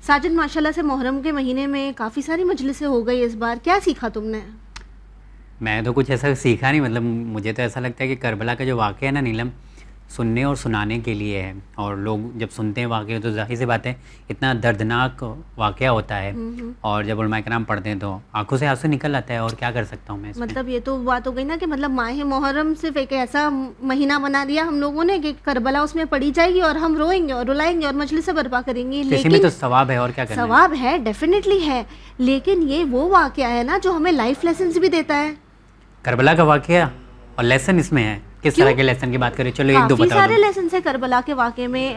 ساجد ماشاءاللہ سے محرم کے مہینے میں کافی ساری مجلسیں ہو گئی اس بار، کیا سیکھا تم نے؟ میں تو کچھ ایسا سیکھا نہیں، مطلب مجھے تو ایسا لگتا ہے کہ کربلا کا جو واقعہ ہے نا نیلم، سننے اور سنانے کے لیے ہے، اور لوگ جب سنتے ہیں واقعے تو ظاہر سی بات ہے اتنا دردناک واقعہ ہوتا ہے، اور جب علماء کرام پڑھتے ہیں تو آنکھوں سے آنسو نکل آتا ہے، اور کیا کر سکتا ہوں میں اس میں؟ مطلب یہ تو بات ہو گئی نا کہ مطلب ماہ محرم صرف ایک ایسا مہینہ بنا دیا ہم لوگوں نے کہ کربلا اس میں پڑھی جائے گی اور ہم روئیں گے اور رلائیں گے اور مجلسیں برپا کریں گے، اسی میں لیکن تو ثواب ہے، اور کیا کرنا ہے؟ ثواب ہے، ڈیفینیٹلی ہے، لیکن یہ وہ واقعہ ہے نا جو ہمیں لائف لیسنز بھی دیتا ہے۔ کربلا کا واقعہ اور لیسن اس میں ہے، کس طرح کے لیسن کی بات کریں؟ چلو ایک دو کافی بتا سارے دو۔ لیسنز ہیں کربلا کے واقعے میں،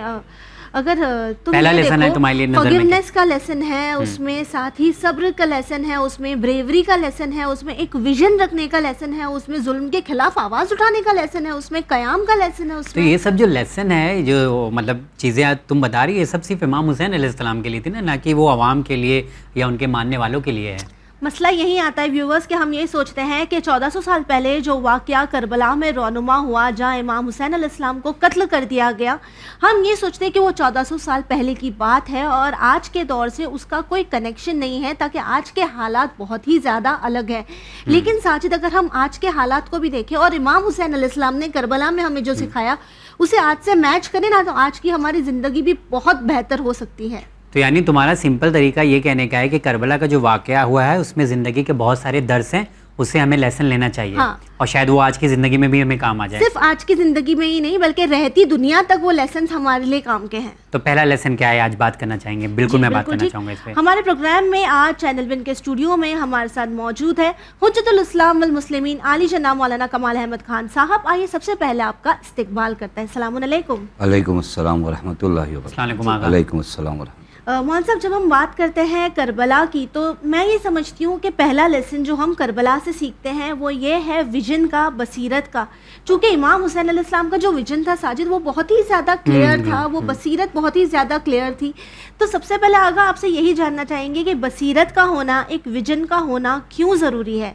اگر تم پہلا لیسن ہے تمہارے لیے نظر میں فورگیونیس کا لیسن ہے اس میں، ساتھ ہی صبر کا لیسن ہے اس میں، بریوری کا لیسن ہے اس میں، ایک ویژن رکھنے کا لیسن ہے اس میں، ظلم کے خلاف آواز اٹھانے کا لیسن ہے اس میں، قیام کا لیسن ہے اس تو میں۔ یہ سب جو لیسن ہے، جو مطلب چیزیں تم بتا رہی ہے، یہ سب صرف امام حسین علیہ السلام کے لیے تھی نا، نہ کہ وہ عوام کے لیے یا ان کے ماننے والوں کے لیے ہے۔ مسئلہ یہی آتا ہے ویورز کہ ہم یہ سوچتے ہیں کہ 1400 سال پہلے جو واقعہ کربلا میں رونما ہوا جہاں امام حسین علیہ السلام کو قتل کر دیا گیا، ہم یہ سوچتے ہیں کہ وہ 1400 سال پہلے کی بات ہے اور آج کے دور سے اس کا کوئی کنیکشن نہیں ہے، تاکہ آج کے حالات بہت ہی زیادہ الگ ہیں۔ لیکن ساجد اگر ہم آج کے حالات کو بھی دیکھیں اور امام حسین علیہ السلام نے کربلا میں ہمیں جو سکھایا اسے آج سے میچ کریں نا، تو آج کی ہماری زندگی بھی بہت بہتر ہو سکتی ہے۔ تو یعنی تمہارا سمپل طریقہ یہ کہنے کا ہے کہ کربلا کا جو واقعہ ہوا ہے اس میں زندگی کے بہت سارے درس ہیں، اسے ہمیں لیسن لینا چاہیے، اور شاید وہ آج کی زندگی میں بھی ہمیں کام آ جائے۔ صرف آج کی زندگی میں ہی نہیں بلکہ رہتی دنیا تک وہ لیسنز ہمارے لیے کام کے ہیں۔ تو پہلا لیسن کیا ہے آج بات کرنا چاہیں گے؟ بالکل میں بات کرنا چاہوں گا اس پہ۔ ہمارے پروگرام میں آج چینل ون کے اسٹوڈیو میں ہمارے ساتھ موجود ہے حجت الاسلام والمسلمین عالی جناب مولانا کمال احمد خان صاحب۔ آئیے سب سے پہلے آپ کا استقبال کرتے ہیں۔ السلام علیکم۔ وعلیکم السلام ورحمۃ اللہ وبرکاتہ۔ السلام علیکم آقا۔ وعلیکم السلام ورحمۃ اللہ۔ مولانا صاحب، جب ہم بات کرتے ہیں کربلا کی تو میں یہ سمجھتی ہوں کہ پہلا لیسن جو ہم کربلا سے سیکھتے ہیں وہ یہ ہے ویژن کا، بصیرت کا، چونکہ امام حسین علیہ السلام کا جو ویژن تھا ساجد وہ بہت ہی زیادہ کلیئر تھا، وہ بصیرت بہت ہی زیادہ کلیئر تھی۔ تو سب سے پہلے آگا آپ سے یہی جاننا چاہیں گے کہ بصیرت کا ہونا، ایک ویژن کا ہونا کیوں ضروری ہے؟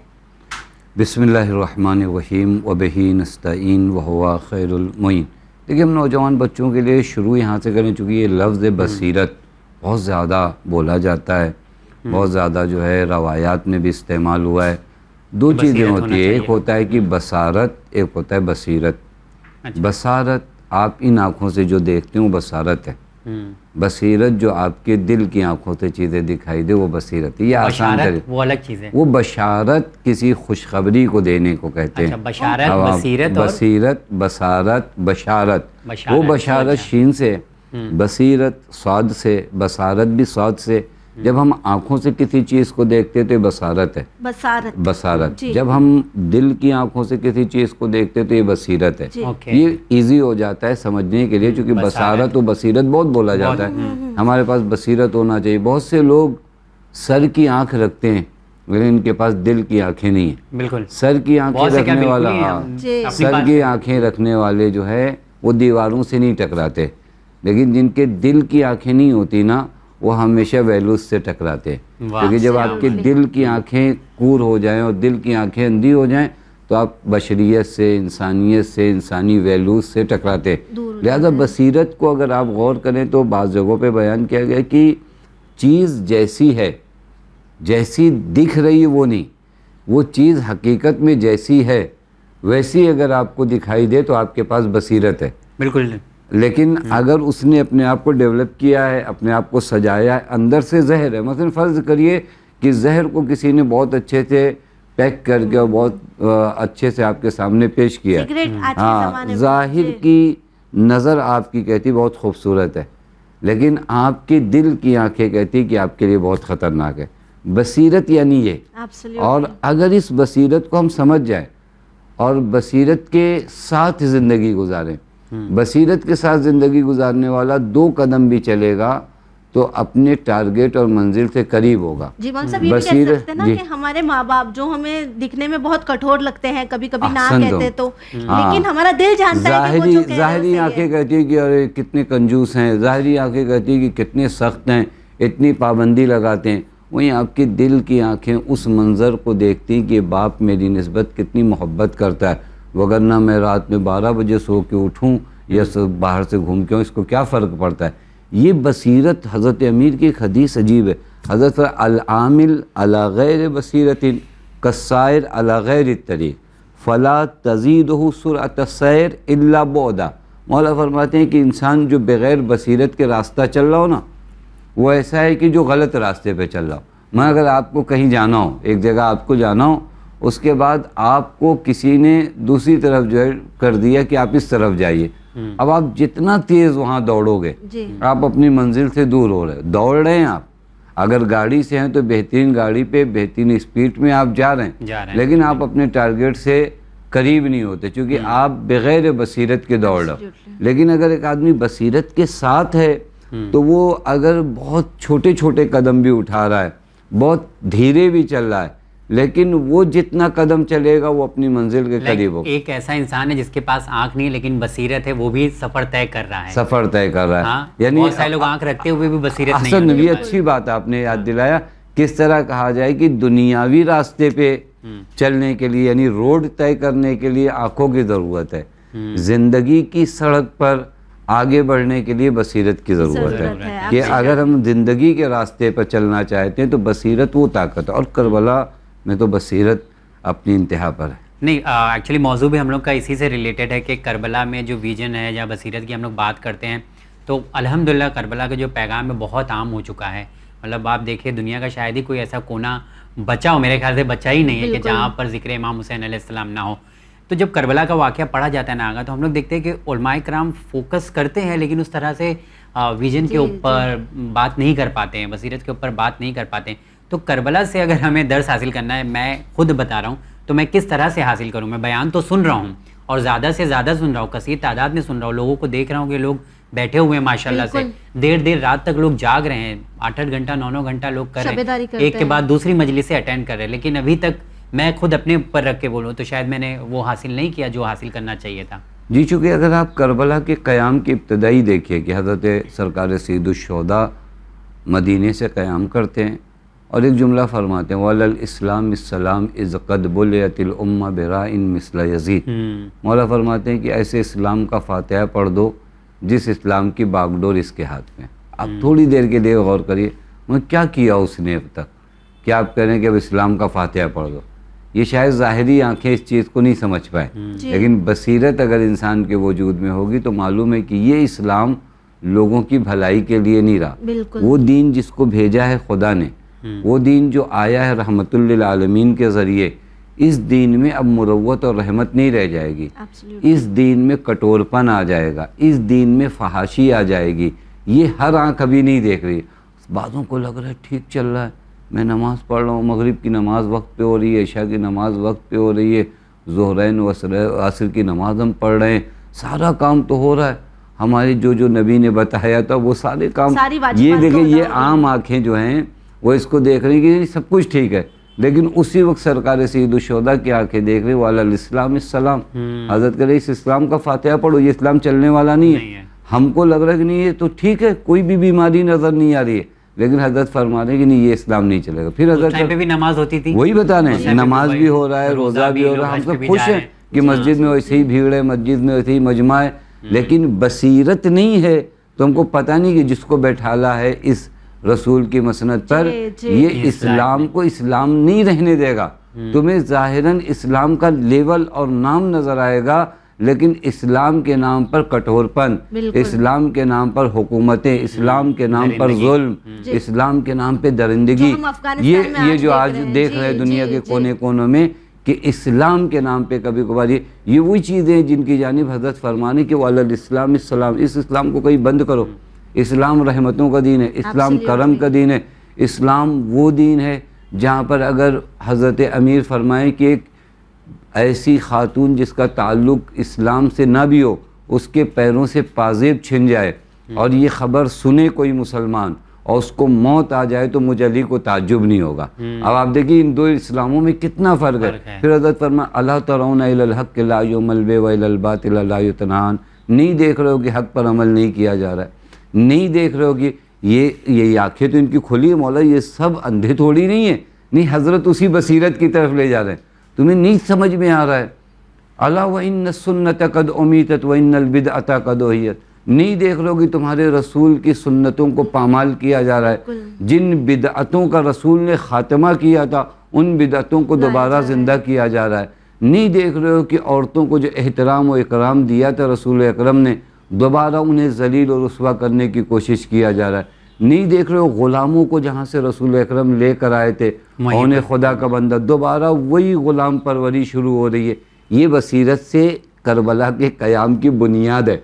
بسم اللہ الرحمن الرحیم وبہ نستعین وہو خیر المعین۔ دیکھیے، ہم نوجوان بچوں کے لیے شروع یہاں سے کریں، چونکہ یہ لفظ بصیرت بہت زیادہ بولا جاتا ہے، بہت زیادہ جو ہے روایات میں بھی استعمال ہوا ہے۔ دو چیزیں ہوتی ہیں، ایک ہوتا ہے کہ بصارت، ایک ہوتا ہے بصیرت۔ بصارت آپ ان آنکھوں سے جو دیکھتے ہیں وہ بصارت ہے، بصیرت جو آپ کے دل کی آنکھوں سے چیزیں دکھائی دے وہ بصیرت ہے۔ یہ آسان طریقہ، وہ الگ چیز ہے، وہ بشارت کسی خوشخبری کو دینے کو کہتے ہیں۔ بشارت، بصیرت، بصیرت، بصارت، بشارت، وہ بشارت شین سے، بصیرت صاد سے، بصارت بھی صاد سے۔ جب ہم آنکھوں سے کسی چیز کو دیکھتے تو یہ بصارت ہے، بصارت۔ جب ہم دل کی آنکھوں سے کسی چیز کو دیکھتے تو یہ بصیرت ہے۔ یہ ایزی ہو جاتا ہے سمجھنے کے لیے، چونکہ بصارت و بصیرت بہت بولا جاتا ہے، ہمارے پاس بصیرت ہونا چاہیے۔ بہت سے لوگ سر کی آنکھ رکھتے ہیں لیکن ان کے پاس دل کی آنکھیں نہیں ہیں۔ بالکل سر کی آنکھیں رکھنے والا، سر کی آنکھیں رکھنے والے جو ہے وہ دیواروں سے نہیں ٹکراتے، لیکن جن کے دل کی آنکھیں نہیں ہوتی نا وہ ہمیشہ ویلوز سے ٹکراتے ہیں، کیونکہ جب آپ کے دل کی آنکھیں کور ہو جائیں اور دل کی آنکھیں اندھی ہو جائیں تو آپ بشریت سے، انسانیت سے، انسانی ویلوز سے ٹکراتے ہیں۔ لہذا بصیرت کو اگر آپ غور کریں تو بعض جگہوں پہ بیان کیا گیا کہ چیز جیسی ہے، جیسی دکھ رہی ہے وہ نہیں، وہ چیز حقیقت میں جیسی ہے ویسی اگر آپ کو دکھائی دے تو آپ کے پاس بصیرت ہے۔ بالکل۔ لیکن اگر اس نے اپنے آپ کو ڈیولپ کیا ہے، اپنے آپ کو سجایا ہے، اندر سے زہر ہے، مثلا فرض کریے کہ زہر کو کسی نے بہت اچھے سے پیک کر کے اور بہت اچھے سے آپ کے سامنے پیش کیا ہے، ہاں، ظاہر کی نظر آپ کی کہتی بہت خوبصورت ہے، لیکن آپ کے دل کی آنکھیں کہتی کہ آپ کے لیے بہت خطرناک ہے۔ بصیرت یعنی یہ، اور اگر اس بصیرت کو ہم سمجھ جائیں اور بصیرت کے ساتھ زندگی گزاریں، بصیرت کے ساتھ زندگی گزارنے والا 2 قدم بھی چلے گا تو اپنے ٹارگیٹ اور منزل سے قریب ہوگا۔ جی مولانا صاحب، یہ بھی کہہ سکتے ہیں نا کہ ہمارے ماں باپ جو ہمیں دکھنے میں بہت کٹھور لگتے ہیں، کبھی کبھی نہ کہتے تو، لیکن ہمارا دل جانتا ہے کہ وہ جو کہہ رہے ہیں ظاہری آنکھیں کہتی ہیں کہ ارے کتنے کنجوس ہیں، ظاہری آنکھیں کہتی ہیں کہ کتنے سخت ہیں، اتنی پابندی لگاتے ہیں، وہیں آپ کے دل کی آنکھیں اس منظر کو دیکھتی ہیں کہ باپ میری نسبت کتنی محبت کرتا ہے، وگرنہ میں رات میں 12 بجے سو کے اٹھوں یا باہر سے گھوم کے اس کو کیا فرق پڑتا ہے۔ یہ بصیرت حضرت امیر کی ایک حدیث عجیب ہے. حضرت العامل علی غیر بصیرت کالسائر علی غیر الطریق فلا تزیدہ سرعۃ السیر الا بعدا. مولا فرماتے ہیں کہ انسان جو بغیر بصیرت کے راستہ چل رہا ہو نا، وہ ایسا ہے کہ جو غلط راستے پہ چل رہا ہو. میں اگر آپ کو کہیں جانا ہو، ایک جگہ آپ کو جانا ہو، اس کے بعد آپ کو کسی نے دوسری طرف جو ہے کر دیا کہ آپ اس طرف جائیے، اب آپ جتنا تیز وہاں دوڑو گے جی آپ اپنی منزل سے دور ہو رہے، دوڑ رہے ہیں آپ. اگر گاڑی سے ہیں تو بہترین گاڑی پہ بہترین اسپیڈ میں آپ جا رہے ہیں، لیکن آپ اپنے ٹارگیٹ سے قریب نہیں ہوتے چونکہ آپ بغیر بصیرت کے دوڑ رہے ہو. لیکن اگر ایک آدمی بصیرت کے ساتھ ہے تو وہ اگر بہت چھوٹے چھوٹے قدم بھی اٹھا رہا ہے، بہت دھیرے بھی چل رہا ہے، لیکن وہ جتنا قدم چلے گا وہ اپنی منزل کے قریب ہوگا. ایک ایسا انسان ہے جس کے پاس آنکھ نہیں لیکن بصیرت ہے، وہ بھی سفر طے کر رہا ہے. سفر طے کر رہا ہے. یعنی بہت سارے لوگ آنکھ رکھتے ہوئے بھی بصیرت نہیں اصل نبی اچھی بات آپ نے یاد دلایا. کس طرح کہا جائے کہ دنیاوی راستے پہ چلنے کے لیے یعنی روڈ طے کرنے کے لیے آنکھوں کی ضرورت ہے، زندگی کی سڑک پر آگے بڑھنے کے لیے بصیرت کی ضرورت ہے. کہ اگر ہم زندگی کے راستے پر چلنا چاہتے ہیں تو بصیرت وہ طاقت ہے، اور کربلا میں تو بصیرت اپنی انتہا پر ہے. نہیں، ایکچولی موضوع بھی ہم لوگ کا اسی سے ریلیٹڈ ہے کہ کربلا میں جو ویژن ہے یا بصیرت کی ہم لوگ بات کرتے ہیں تو الحمدللہ کربلا کا جو پیغام ہے بہت عام ہو چکا ہے. مطلب آپ دیکھیں دنیا کا شاید ہی کوئی ایسا کونا بچا ہو، میرے خیال سے بچا ہی نہیں ہے کہ جہاں پر ذکر امام حسین علیہ السلام نہ ہو. تو جب کربلا کا واقعہ پڑھا جاتا ہے نا آگا، تو ہم لوگ دیکھتے ہیں کہ علماء کرام فوکس کرتے ہیں لیکن اس طرح سے ویژن کے اوپر بات نہیں کر پاتے ہیں، بصیرت کے اوپر بات نہیں کر پاتے ہیں. تو کربلا سے اگر ہمیں درس حاصل کرنا ہے، میں خود بتا رہا ہوں تو میں کس طرح سے حاصل کروں. میں بیان تو سن رہا ہوں اور زیادہ سے زیادہ سن رہا ہوں، کثیر تعداد میں سن رہا ہوں، لوگوں کو دیکھ رہا ہوں کہ لوگ بیٹھے ہوئے ہیں ماشاءاللہ سے، دیر رات تک لوگ جاگ رہے ہیں، 8 گھنٹہ 9 گھنٹہ لوگ کر رہے ہیں، ایک کے بعد دوسری مجلس سے اٹینڈ کر رہے ہیں. لیکن ابھی تک میں خود اپنے اوپر رکھ کے بولوں تو شاید میں نے وہ حاصل نہیں کیا جو حاصل کرنا چاہیے تھا. جی چونکہ اگر آپ کربلا کے قیام کی ابتدائی دیکھیے کہ حضرت سرکار سید الشہداء مدینے سے قیام کرتے ہیں اور ایک جملہ فرماتے ہیں وَعَلَى الْإِسْلَامِ السَّلَامِ إِذْ قَدْ بُلِيَتِ الْأُمَّةُ بِرَاءٍ مِثْلَ یزید. مولا فرماتے ہیں کہ ایسے اسلام کا فاتحہ پڑھ دو جس اسلام کی باغ ڈور اس کے ہاتھ میں. آپ تھوڑی دیر کے لیے غور کریے میں کیا کیا اس نے اب تک، کیا آپ کہہ رہے ہیں کہ اب اسلام کا فاتحہ پڑھ دو. یہ شاید ظاہری آنکھیں اس چیز کو نہیں سمجھ پائیں، لیکن بصیرت اگر انسان کے وجود میں ہوگی تو معلوم ہے کہ یہ اسلام لوگوں کی بھلائی کے لیے نہیں رہا. وہ دین جس کو بھیجا ہے خدا نے، وہ دین جو آیا ہے رحمت للعالمین کے ذریعے، اس دین میں اب مروت اور رحمت نہیں رہ جائے گی. اس دین میں کٹورپن آ جائے گا، اس دین میں فحاشی آ جائے گی. یہ ہر آنکھ ابھی نہیں دیکھ رہی. بعضوں کو لگ رہا ہے ٹھیک چل رہا ہے، میں نماز پڑھ رہا ہوں، مغرب کی نماز وقت پہ ہو رہی ہے، عشاء کی نماز وقت پہ ہو رہی ہے، ظہرین و عصر کی نماز ہم پڑھ رہے ہیں، سارا کام تو ہو رہا ہے. ہمارے جو نبی نے بتایا تھا وہ سارے کام. یہ دیکھیں یہ عام آنکھیں جو ہیں وہ اس کو دیکھ رہی ہیں کہ سب کچھ ٹھیک ہے، لیکن اسی وقت سرکار سید الشہداء کی آنکھیں دیکھ رہی وَعَلَى الْإِسْلَامِ السَّلَامِ. حضرت کرے اس اسلام کا فاتحہ پڑھو، یہ اسلام چلنے والا نہیں ہے. ہم کو لگ رہا ہے کہ نہیں یہ تو ٹھیک ہے، کوئی بھی بیماری نظر نہیں آ رہی ہے، لیکن حضرت فرما رہے ہیں کہ نہیں یہ اسلام نہیں چلے گا. پھر حضرت پہ بھی نماز ہوتی تھی، وہی بتا رہے ہیں نماز بھی ہو رہا ہے، روزہ بھی ہو رہا ہے، ہم سب خوش ہیں کہ مسجد میں ویسے ہی بھیڑ ہے، مسجد میں ویسے ہی مجمع ہے. لیکن بصیرت نہیں ہے تو ہم کو پتہ نہیں کہ جس کو بیٹھالا ہے اس رسول کی مسند پر یہ اسلام کو اسلام نہیں رہنے دے گا. تمہیں ظاہراً اسلام کا لیول اور نام نظر آئے گا، لیکن اسلام کے نام پر کٹھورپن، اسلام کے نام پر حکومتیں، اسلام کے نام پر ظلم، اسلام کے نام پہ درندگی، یہ جو آج دیکھ رہے دنیا کے کونے کونوں میں کہ اسلام کے نام پہ کبھی کبھار یہ وہی چیزیں ہیں جن کی جانب حضرت فرمانے کہ وَعَلَى الْإِسْلَامِ السَّلَامِ. اس اسلام کو کہیں بند کرو. اسلام رحمتوں کا دین ہے، اسلام کرم کا دین ہے، اسلام وہ دین ہے جہاں پر اگر حضرت امیر فرمائیں کہ ایک ایسی خاتون جس کا تعلق اسلام سے نہ بھی ہو اس کے پیروں سے پازیب چھن جائے اور یہ خبر سنے کوئی مسلمان اور اس کو موت آ جائے تو مجھے علی کو تعجب نہیں ہوگا. اب آپ دیکھیں ان دو اسلاموں میں کتنا فرق ہے. پھر حضرت فرمایا الا ترون الی الحق لا یعمل بہ والی الباطل لا یتنہان. نہیں دیکھ رہے ہو کہ حق پر عمل نہیں کیا جا رہا ہے، نہیں دیکھ رہے ہو کہ یہ آنکھیں تو ان کی کھلی ہے مولا، یہ سب اندھے تھوڑی نہیں ہے. نہیں حضرت اسی بصیرت کی طرف لے جا رہے ہیں. تمہیں نہیں سمجھ میں آ رہا ہے الا وان السنۃ قد امیتت وان البدعۃ قد احیت. نہیں دیکھ رہے ہو کہ تمہارے رسول کی سنتوں کو پامال کیا جا رہا ہے، جن بدعتوں کا رسول نے خاتمہ کیا تھا ان بدعتوں کو دوبارہ زندہ کیا جا رہا ہے، نہیں دیکھ رہے ہو کہ عورتوں کو جو احترام و اکرام دیا تھا رسول اکرم نے دوبارہ انہیں ذلیل و رسوا کرنے کی کوشش کیا جا رہا ہے، نہیں دیکھ رہے ہو غلاموں کو جہاں سے رسول اکرم لے کر آئے تھے انہیں خدا کا بندہ دوبارہ وہی غلام پروری شروع ہو رہی ہے۔ یہ بصیرت سے کربلا کے قیام کی بنیاد ہے۔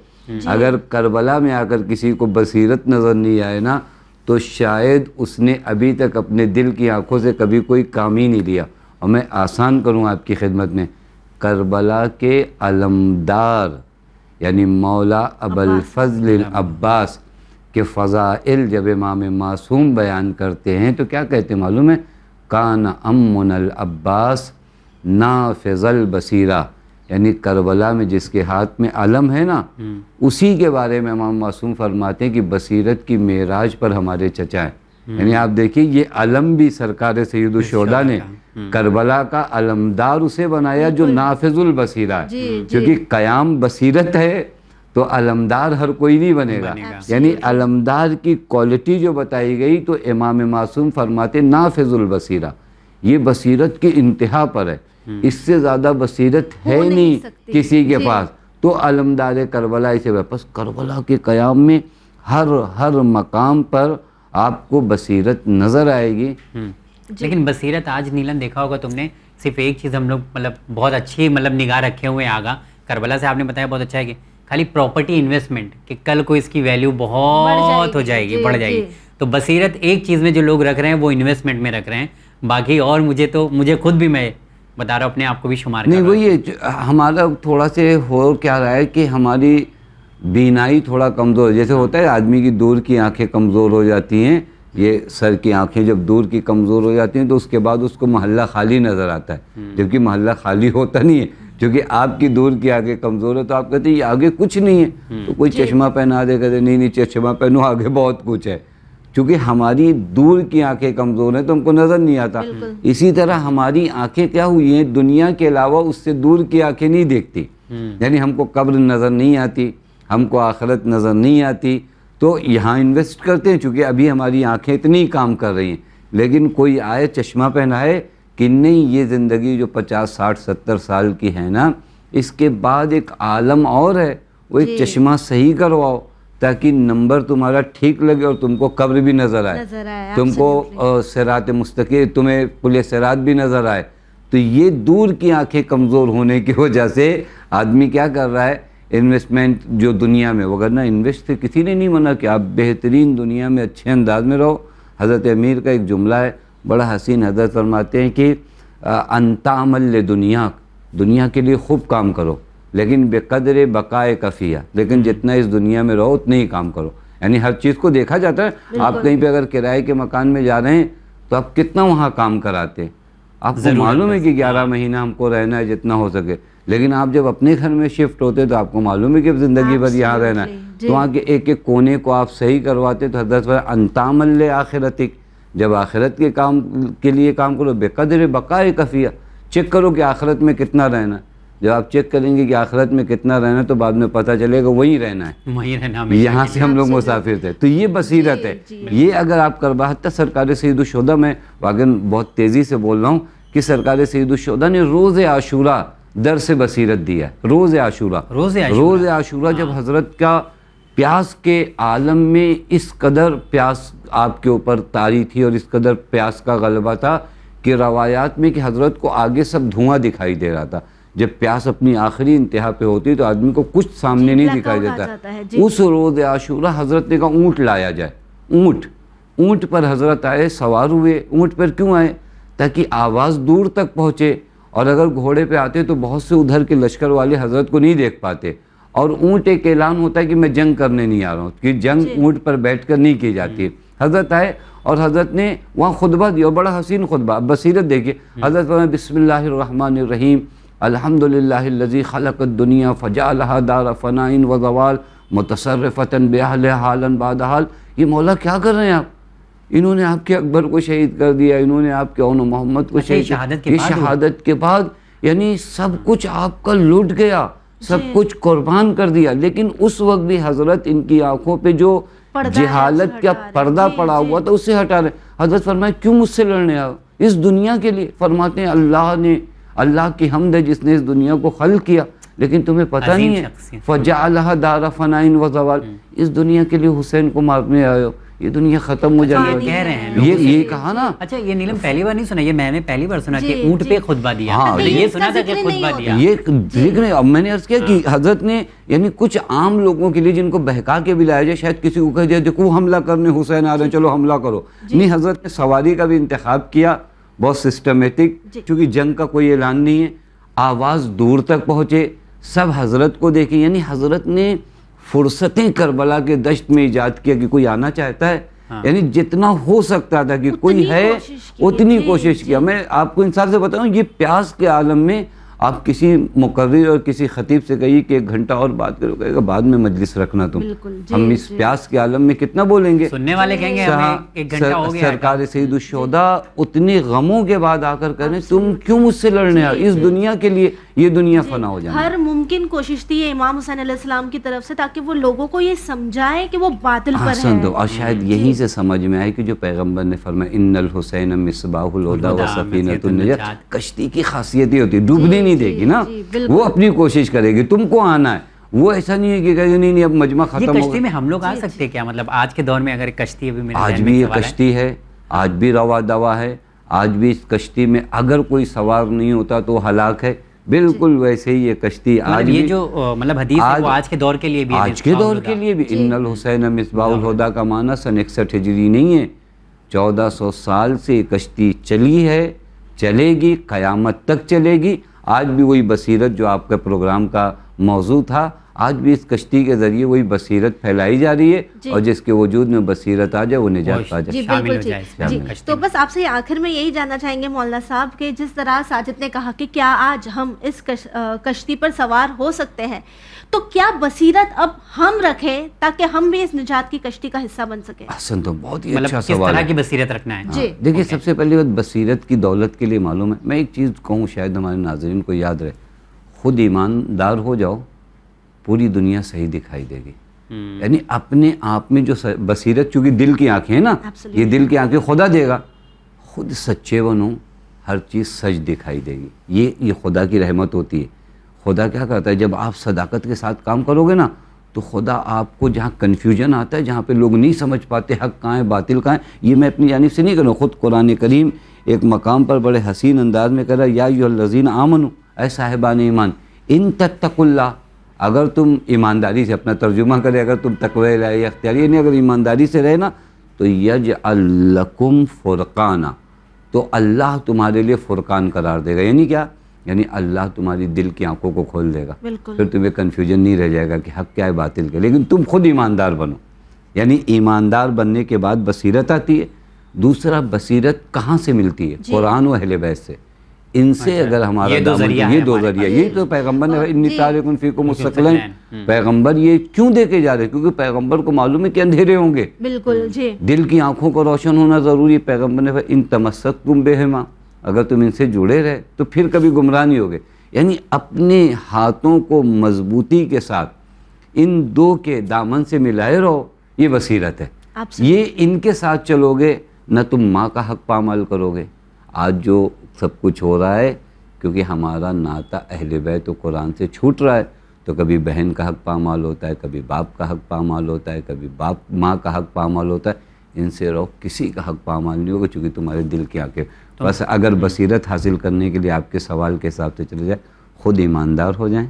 اگر کربلا میں آ کر کسی کو بصیرت نظر نہیں آئے نا تو شاید اس نے ابھی تک اپنے دل کی آنکھوں سے کبھی کوئی کام ہی نہیں لیا۔ اور میں آسان کروں آپ کی خدمت میں، کربلا کے علمدار یعنی مولا ابوالفضل العباس کے فضائل جب امام معصوم بیان کرتے ہیں تو کیا کہتے ہیں معلوم ہے؟ کان امن العباس نافذ البصیرہ، یعنی کربلا میں جس کے ہاتھ میں علم ہے نا اسی کے بارے میں امام معصوم فرماتے ہیں کہ بصیرت کی معراج پر ہمارے چچا ہیں۔ یعنی آپ دیکھیے یہ علم بھی سرکار سید الشہداء نے کربلا کا علمدار اسے بنایا جو نافذ البصیرہ ہے، کیونکہ قیام بصیرت ہے تو علمدار ہر کوئی نہیں بنے گا، یعنی علمدار کی کوالٹی جو بتائی گئی تو امام معصوم فرماتے نافذ البصیرہ، یہ بصیرت کی انتہا پر ہے، اس سے زیادہ بصیرت ہے نہیں کسی کے پاس، تو علمدار کربلا اسے بس کربلا کے قیام میں ہر مقام پر آپ کو بصیرت نظر آئے گی۔ لیکن بصیرت آج نیلم دیکھا ہوگا تم نے، صرف ایک چیز ہم لوگ مطلب بہت اچھی مطلب نگاہ رکھے ہوئے آگا کربلا سے، آپ نے بتایا بہت اچھا ہے کہ خالی پراپرٹی انویسٹمنٹ کہ کل کو اس کی ویلیو بہت ہو جائے گی، بڑھ جائے گی، تو بصیرت ایک چیز میں جو لوگ رکھ رہے ہیں وہ انویسٹمنٹ میں رکھ رہے ہیں، باقی اور مجھے خود بھی میں بتا رہا ہوں اپنے آپ کو بھی شمار کر رہا ہوں۔ نہیں وہی ہمارا تھوڑا سے ہو کیا رہا ہے کہ ہماری بینائی تھوڑا کمزور، جیسے ہوتا ہے آدمی کی دور کی آنکھیں کمزور ہو جاتی ہیں، یہ سر کی آنکھیں جب دور کی کمزور ہو جاتی ہیں تو اس کے بعد اس کو محلہ خالی نظر آتا ہے، جبکہ محلہ خالی ہوتا نہیں ہے، کیونکہ آپ کی دور کی آنکھیں کمزور ہے تو آپ کہتے ہیں یہ آگے کچھ نہیں ہے، تو کوئی چشمہ پہنا دے کہتے نہیں چشمہ پہنو آگے بہت کچھ ہے، چونکہ ہماری دور کی آنکھیں کمزور ہیں تو ہم کو نظر نہیں آتا۔ اسی طرح ہماری آنکھیں کیا ہوئی ہیں، دنیا کے علاوہ اس سے دور کی آنکھیں نہیں دیکھتی، یعنی ہم کو قبر نظر نہیں آتی، ہم کو آخرت نظر نہیں آتی، تو یہاں انویسٹ کرتے ہیں چونکہ ابھی ہماری آنکھیں اتنی کام کر رہی ہیں، لیکن کوئی آئے چشمہ پہنائے کہ نہیں یہ زندگی جو 50 60 70 سال کی ہے نا اس کے بعد ایک عالم اور ہے، وہ ایک چشمہ صحیح کرواؤ تاکہ نمبر تمہارا ٹھیک لگے اور تم کو قبر بھی نظر آئے، تم کو صراط مستقیم، تمہیں پل صراط بھی نظر آئے۔ تو یہ دور کی آنکھیں کمزور ہونے کی وجہ سے آدمی کیا کر رہا ہے، انویسٹمنٹ جو دنیا میں، وغیرہ انویسٹ سے کسی نے نہیں منع کہ آپ بہترین دنیا میں اچھے انداز میں رہو۔ حضرت امیر کا ایک جملہ ہے بڑا حسین، حضرت فرماتے ہیں کہ انتعمل لدنیا، دنیا کے لیے خوب کام کرو لیکن بے قدر بقائے کفیہ، لیکن جتنا اس دنیا میں رہو اتنا ہی کام کرو، یعنی ہر چیز کو دیکھا جاتا ہے۔ آپ کہیں پہ اگر کرائے کے مکان میں جا رہے ہیں تو آپ کتنا وہاں کام کراتے ہیں، آپ کو معلوم ہے کہ 11 مہینہ ہم کو رہنا ہے جتنا ہو سکے، لیکن آپ جب اپنے گھر میں شفٹ ہوتے تو آپ کو معلوم ہے کہ زندگی بھر یہاں رہنا ہے، تو وہاں کے ایک ایک کونے کو آپ صحیح کرواتے، تو حضرت انتعمل لآخرتک، جب آخرت کے کام کے لیے کام کرو، بے قدر بقائے کفیہ، چیک کرو کہ آخرت میں کتنا رہنا ہے، جب آپ چیک کریں گے کہ آخرت میں کتنا رہنا ہے تو بعد میں پتہ چلے گا وہیں رہنا ہے، یہاں سے ہم لوگ مسافر تھے، تو یہ بصیرت ہے۔ یہ اگر آپ کروا، حتیٰ سرکار سید الشہداء، میں واقعاً بہت تیزی سے بول رہا ہوں کہ سرکار سید الشہداء نے روز عاشوراء درس بصیرت دیا ہے، روز عاشوراء جب حضرت کا پیاس کے عالم میں اس قدر پیاس آپ کے اوپر طاری تھی اور اس قدر پیاس کا غلبہ تھا کہ روایات میں کہ حضرت کو آگے سب دھواں دکھائی دے رہا تھا، جب پیاس اپنی آخری انتہا پہ ہوتی تو آدمی کو کچھ سامنے نہیں دکھائی دیتا، اس روز عاشوراء حضرت نے کہا اونٹ لایا جائے، اونٹ پر حضرت آئے، سوار ہوئے، اونٹ پر کیوں آئے؟ تاکہ آواز دور تک پہنچے، اور اگر گھوڑے پہ آتے تو بہت سے ادھر کے لشکر والے حضرت کو نہیں دیکھ پاتے، اور اونٹ ایک اعلان ہوتا ہے کہ میں جنگ کرنے نہیں آ رہا ہوں، کہ جنگ اونٹ پر بیٹھ کر نہیں کی جاتی ہے۔ حضرت آئے اور حضرت نے وہاں خطبہ دیا، بڑا حسین خطبہ، بصیرت دیکھیے، حضرت فرمایا بسم اللہ الرحمن الرحیم الحمدللہ الذی خلق الدنیا فجعلها دار فناء وزوال متصرفۃ باہلھا حالا بعد حال۔ یہ مولا کیا کر رہے ہیں آپ؟ انہوں نے آپ کے اکبر کو شہید کر دیا، انہوں نے آپ کے اون محمد کو شہید کر دیا، یہ شہادت کے بعد، یعنی سب کچھ آپ کا لٹ گیا، سب کچھ قربان کر دیا، لیکن اس وقت بھی حضرت ان کی آنکھوں پہ جو جہالت کا پردہ پڑا ہوا تھا اس سے ہٹا رہے. حضرت فرمائے کیوں مجھ سے لڑنے آؤ اس دنیا کے لیے؟ فرماتے ہیں اللہ کی حمد ہے جس نے اس دنیا کو خلق کیا، لیکن تمہیں پتہ نہیں ہے فجعلها دار فناء و زوال، اس دنیا کے لیے حسین کو مارنے آئے ہو، یہ دنیا ختم ہو جائے گی. کہہ رہے ہیں یہ کہا نا. اچھا یہ نیلم پہلی بار نہیں سنا، یہ میں نے پہلی بار سنا کہ اونٹ پہ خطبہ دیا. یہ سنا تھا کہ خطبہ دیا، یہ ذکر ہے. اب میں نے عرض کیا کہ حضرت نے یعنی کچھ عام لوگوں کے لیے جن کو بہکا کے بھی لایا جائے، شاید کسی کو کہہ دیا دیکھو حملہ کرنے حسین آ رہے ہیں چلو حملہ کرو، نہیں، حضرت نے سواری کا بھی انتخاب کیا بہت سسٹمیٹک، کیونکہ جنگ کا کوئی اعلان نہیں ہے. آواز دور تک پہنچے، سب حضرت کو دیکھیں. یعنی حضرت نے فرصتیں کربلا کے دشت میں ایجاد کیا کہ کوئی آنا چاہتا ہے، یعنی جتنا ہو سکتا تھا کہ کوئی ہے اتنی کوشش کیا. میں آپ کو انصاف سے بتاؤں، یہ پیاس کے عالم میں آپ کسی مقرر اور کسی خطیب سے کہیے کہ 1 گھنٹہ اور بات کرو، کہے گا بعد میں مجلس رکھنا تم. ہم اس پیاس کے عالم میں کتنا بولیں گے؟ سننے والے کہیں گے ہمیں 1 گھنٹہ ہو گیا. سرکار سید الشہداء اتنے غموں کے بعد آ کر کہہ رہے ہیں تم کیوں مجھ سے لڑنے آئے اس دنیا کے لیے؟ یہ دنیا فنا ہو جائے. ہر ممکن کوشش تھی امام حسین علیہ السلام کی طرف سے تاکہ وہ لوگوں کو یہ سمجھائے کہ وہ باطل پر ہے. اور شاید یہیں سے سمجھ میں آئے کہ جو پیغمبر نے فرمایا ان الحسین مصباح الہدی و سفینۃ النجات، کشتی کی خاصیت یہ ہوتی ہے ڈوبنے نہیں دے گی نا، وہ اپنی کوشش کرے گی، تم کو آنا ہے. وہ ایسا نہیں ہے کہ کہے نہیں اب مجمع ختم ہو گیا. کشتی میں ہم لوگ آ سکتے کیا؟ مطلب آج کے دور میں اگر کشتی ابھی میرے آج بھی یہ کشتی ہے، آج بھی روا دوا ہے، آج بھی اس کشتی میں اگر کوئی سوار نہیں ہوتا تو ہلاک ہے. بالکل ویسے ہی یہ کشتی آج یہ جو مطلب حدیث ہے وہ آج کے دور کے لیے بھی، آج کے دور کے لیے بھی. ان الحسین مصباح الہدی کا معنی سن 61 ہجری نہیں ہے، 1400 سال سے یہ کشتی چلی ہے، چلے گی، قیامت تک چلے گی. آج بھی وہی بصیرت جو آپ کے پروگرام کا موضوع تھا، آج بھی اس کشتی کے ذریعے وہی بصیرت پھیلائی جا رہی ہے، اور جس کے وجود میں بصیرت آ جائے وہ نجات پا جائے. جی بالکل. تو بس آپ سے آخر میں یہی جاننا چاہیں گے مولانا صاحب کہ جس طرح ساجد نے کہا کہ کیا آج ہم اس کشتی پر سوار ہو سکتے ہیں، تو کیا بصیرت اب ہم رکھیں تاکہ ہم بھی اس نجات کی کشتی کا حصہ بن سکیں؟ احسن، تو بہت ہی مطلب اچھا کس سوال طرح ہے. کی بصیرت رکھنا ہے؟ دیکھیے سب سے پہلی بات بصیرت کی دولت کے لیے معلوم ہے. میں ایک چیز کہوں شاید ہمارے ناظرین کو یاد رہے، خود ایماندار ہو جاؤ پوری دنیا صحیح دکھائی دے گی. یعنی اپنے آپ میں جو بصیرت، چونکہ دل کی آنکھیں ہیں نا، یہ دل کی آنکھیں خدا دے گا. خود سچے بنو، ہر چیز سچ دکھائی دے گی. یہ خدا کی رحمت ہوتی ہے. خدا کیا کرتا ہے، جب آپ صداقت کے ساتھ کام کرو گے نا تو خدا آپ کو جہاں کنفیوژن آتا ہے، جہاں پہ لوگ نہیں سمجھ پاتے حق کہاں ہے باطل کہاں ہے، یہ میں اپنی جانب سے نہیں کروں. خود قرآن کریم ایک مقام پر بڑے حسین انداز میں کہہ رہا ہے یا ایھا الذین آمنوا، اے صاحبان ایمان، ان تتقوا اللہ، اگر تم ایمانداری سے، اپنا ترجمہ کرے، اگر تم تقوی الہی اختیار، یعنی اگر ایمانداری سے رہے نا تو یجعل لکم فرقانا، تو اللہ تمہارے لیے فرقان قرار دے گا. یعنی کیا؟ یعنی اللہ تمہاری دل کی آنکھوں کو کھول دے گا. پھر تمہیں کنفیوژن نہیں رہ جائے گا کہ حق کیا ہے باطل کیا. لیکن تم خود ایماندار بنو. یعنی ایماندار بننے کے بعد بصیرت آتی ہے. دوسرا بصیرت کہاں سے ملتی ہے؟ قرآن و اہل بیت سے. ان سے اگر ہمارا دامن، یہ دو ذریعہ، یہی تو پیغمبر نے انی تارک فیکم الثقلین، پیغمبر یہ کیوں دے کے جا رہے؟ کیونکہ پیغمبر کو معلوم ہے کہ اندھیرے ہوں گے. بالکل جی. دل کی آنکھوں کو روشن ہونا ضروری ہے. پیغمبر نے ان تمسکتم بہما، اگر تم ان سے جڑے رہے تو پھر کبھی گمراہ نہیں ہوگے. یعنی اپنے ہاتھوں کو مضبوطی کے ساتھ ان دو کے دامن سے ملائے رہو، یہ بصیرت ہے. یہ ان کے ساتھ چلو گے نہ تم ماں کا حق پامال کرو گے. آج جو سب کچھ ہو رہا ہے کیونکہ ہمارا ناطہ اہل بیت و قرآن سے چھوٹ رہا ہے، تو کبھی بہن کا حق پامال ہوتا ہے، کبھی باپ کا حق پامال ہوتا ہے، کبھی ماں کا حق پامال ہوتا ہے. ان سے رہو، کسی کا حق پامال نہیں ہوگا چونکہ تمہارے دل کی آنکھیں. بس اگر بصیرت حاصل کرنے کے لیے آپ کے سوال کے حساب سے چلے جائے، خود ایماندار ہو جائیں،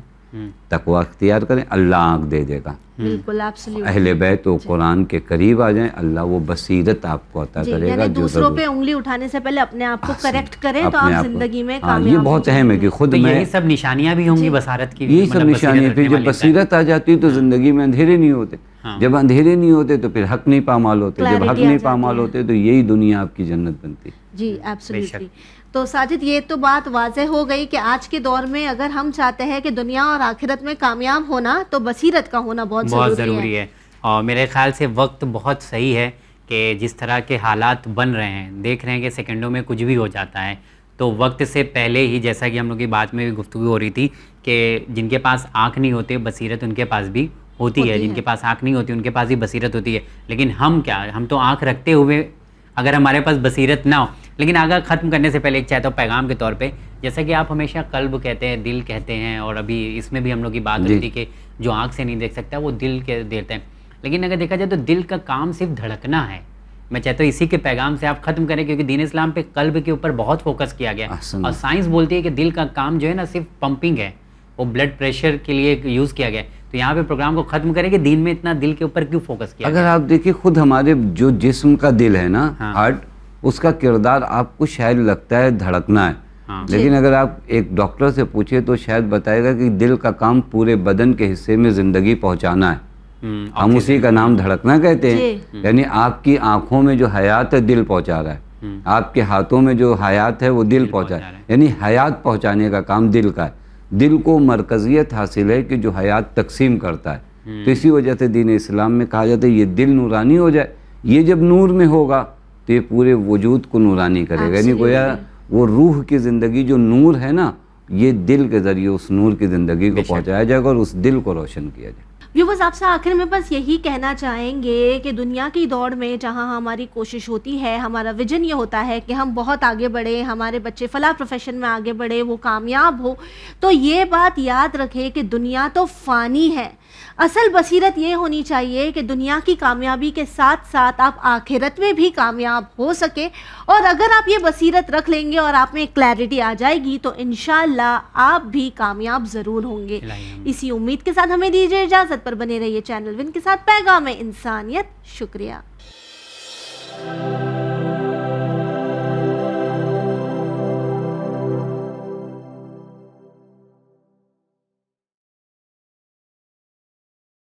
تقوی اختیار کریں، اللہ آنکھ دے دے گا. بالکل ایبسلیوٹ. اہل بیت و قرآن کے قریب آ جائیں، اللہ وہ بصیرت آپ کو عطا کرے گا. یعنی دوسروں پہ انگلی اٹھانے سے پہلے اپنے آپ کو کریکٹ کریں تو آپ زندگی میں کامیاب. یہ بہت اہم ہے کہ خود میں، یہی سب نشانیاں بھی ہوں گی بصارت کی، یہی سب نشانیاں. پھر جب بصیرت آ جاتی ہے تو زندگی میں اندھیرے نہیں ہوتے. جب اندھیرے نہیں ہوتے تو پھر حق نہیں پامال ہوتے. جب حق نہیں پامال ہوتے تو یہی دنیا آپ کی جنت بنتی. جی ایبسلیوٹلی. تو ساجد یہ تو بات واضح ہو گئی کہ آج کے دور میں اگر ہم چاہتے ہیں کہ دنیا اور آخرت میں کامیاب ہونا تو بصیرت کا ہونا بہت ضروری ہے. اور میرے خیال سے وقت بہت صحیح ہے کہ جس طرح کے حالات بن رہے ہیں، دیکھ رہے ہیں کہ سیکنڈوں میں کچھ بھی ہو جاتا ہے. تو وقت سے پہلے ہی جیسا کہ ہم لوگ کی بات میں بھی گفتگو ہو رہی تھی کہ جن کے پاس آنکھ نہیں ہوتے بصیرت ان کے پاس بھی ہوتی ہے, جن کے پاس آنکھ نہیں ہوتی ان کے پاس بھی بصیرت ہوتی ہے. لیکن ہم کیا, ہم تو آنکھ رکھتے ہوئے اگر ہمارے پاس بصیرت نہ ہو. لیکن آگے ختم کرنے سے پہلے ایک چاہتا ہوں پیغام کے طور پہ, جیسا کہ آپ ہمیشہ قلب کہتے ہیں, دل کہتے ہیں, اور ابھی اس میں بھی ہم لوگ کی بات ہوئی تھی کہ جو آنکھ سے نہیں دیکھ سکتا وہ دل کے دیتے ہیں. لیکن اگر دیکھا جائے تو دل کا کام صرف دھڑکنا ہے. میں چاہتا ہوں اسی کے پیغام سے آپ ختم کریں, کیونکہ دین اسلام پہ قلب کے اوپر بہت فوکس کیا گیا ہے, اور سائنس بولتی ہے کہ دل کا کام جو ہے نا صرف پمپنگ ہے, وہ بلڈ پریشر کے لیے یوز کیا گیا ہے. تو یہاں پہ پروگرام کو ختم کریں کہ دین میں اتنا دل کے اوپر کیوں فوکس کیا. اگر آپ دیکھیں خود ہمارے جو جسم کا دل ہے نا, ہارٹ, اس کا کردار آپ کو شاید لگتا ہے دھڑکنا ہے, لیکن اگر آپ ایک ڈاکٹر سے پوچھیں تو شاید بتائے گا کہ دل کا کام پورے بدن کے حصے میں زندگی پہنچانا ہے. ہم اسی کا نام دھڑکنا کہتے ہیں. یعنی آپ کی آنکھوں میں جو حیات ہے دل پہنچا رہا ہے, آپ کے ہاتھوں میں جو حیات ہے وہ دل پہنچا رہا ہے. یعنی حیات پہنچانے کا کام دل کا ہے. دل کو مرکزیت حاصل ہے کہ جو حیات تقسیم کرتا ہے. تو اسی وجہ سے دین اسلام میں کہا جاتا ہے یہ دل نورانی ہو جائے. یہ جب نور میں ہوگا تو یہ پورے وجود کو نورانی کرے گا. یعنی گویا وہ روح کی زندگی جو نور ہے نا, یہ دل کے ذریعے اس نور کی زندگی کو پہنچایا جائے گا اور اس دل کو روشن کیا جائے. ویورز, آپ سے آخر میں بس یہی کہنا چاہیں گے کہ دنیا کی دوڑ میں جہاں ہماری کوشش ہوتی ہے, ہمارا ویژن یہ ہوتا ہے کہ ہم بہت آگے بڑھیں, ہمارے بچے فلاں پروفیشن میں آگے بڑھے, وہ کامیاب ہو, تو یہ بات یاد رکھے کہ دنیا تو فانی ہے. اصل بصیرت یہ ہونی چاہیے کہ دنیا کی کامیابی کے ساتھ ساتھ آپ آخرت میں بھی کامیاب ہو سکے. اور اگر آپ یہ بصیرت رکھ لیں گے اور آپ میں کلیئرٹی آ جائے گی تو انشاءاللہ آپ بھی کامیاب ضرور ہوں گے. اسی امید کے ساتھ ہمیں دیجیے اجازت. پر بنے رہیے چینل ون کے ساتھ پیغام انسانیت. شکریہ.